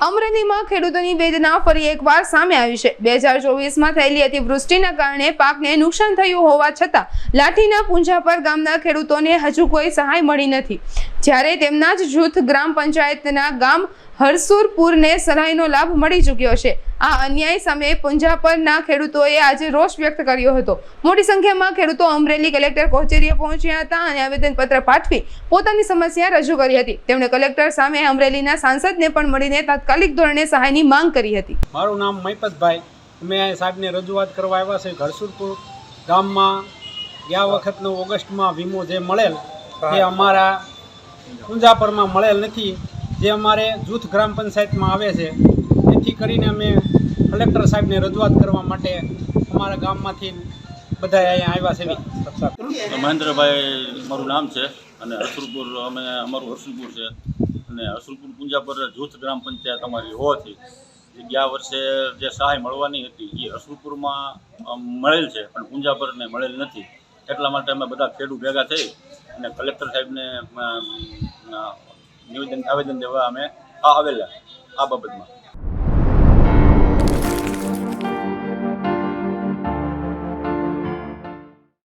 અમરેલીમાં ખેડૂતોની વેદના ફરી એકવાર સામે આવી છે। 2024માં થયેલી અતિવૃષ્ટિના કારણે પાકને નુકસાન થયું હોવા છતાં લાઠીના પુંજાપર ગામના ખેડૂતોને હજુ કોઈ સહાય મળી નથી, જ્યારે તેમના જ જૂથ ગ્રામ પંચાયતના ગામ હરસુરપુરને સહાયનો લાભ મળી ચૂક્યો છે। આ અન્યાય સામે પુંજાપરના ખેડૂતોએ આજે રોષ વ્યક્ત કર્યો હતો। મોટી સંખ્યામાં ખેડૂતો અમરેલી કલેક્ટર કચેરીએ પહોંચ્યા હતા અને આવેદનપત્ર પાઠવી પોતાની સમસ્યા રજૂ કરી હતી। તેમણે કલેક્ટર સામે અમરેલીના સાંસદને પણ મળીને તાત્કાલિક ધોરણે સહાયની માંગ કરી હતી। મારું નામ મહિપતભાઈ, અમે સાહેબને રજૂઆત કરવા આવ્યા છે। હરસુરપુર ગામમાં ગયા વખતનો ઓગસ્ટમાં વીમો જે મળેલ એ અમારા પુંજાપરમાં મળેલ નથી, જે અમારે જૂથ ગ્રામ પંચાયતમાં આવે છે। જેથી કરીને અમે કલેક્ટર સાહેબને રજૂઆત કરવા માટે અમારા ગામમાંથી બધા અહીંયા આવ્યા છે। મહેન્દ્રભાઈ મારું નામ છે અને હરસુરપુર અમારું હરસુરપુર છે અને હરસુરપુર પુંજાપર જૂથ ગ્રામ પંચાયત અમારી હોવાથી ગયા વર્ષે જે સહાય મળવાની હતી એ હરસુરપુરમાં મળેલ છે પણ પુંજાપરને મળેલ નથી। એટલા માટે અમે બધા ખેડૂત ભેગા થઈ અને કલેક્ટર સાહેબને આવેદન દેવા અમે આવેલા આ બાબતમાં।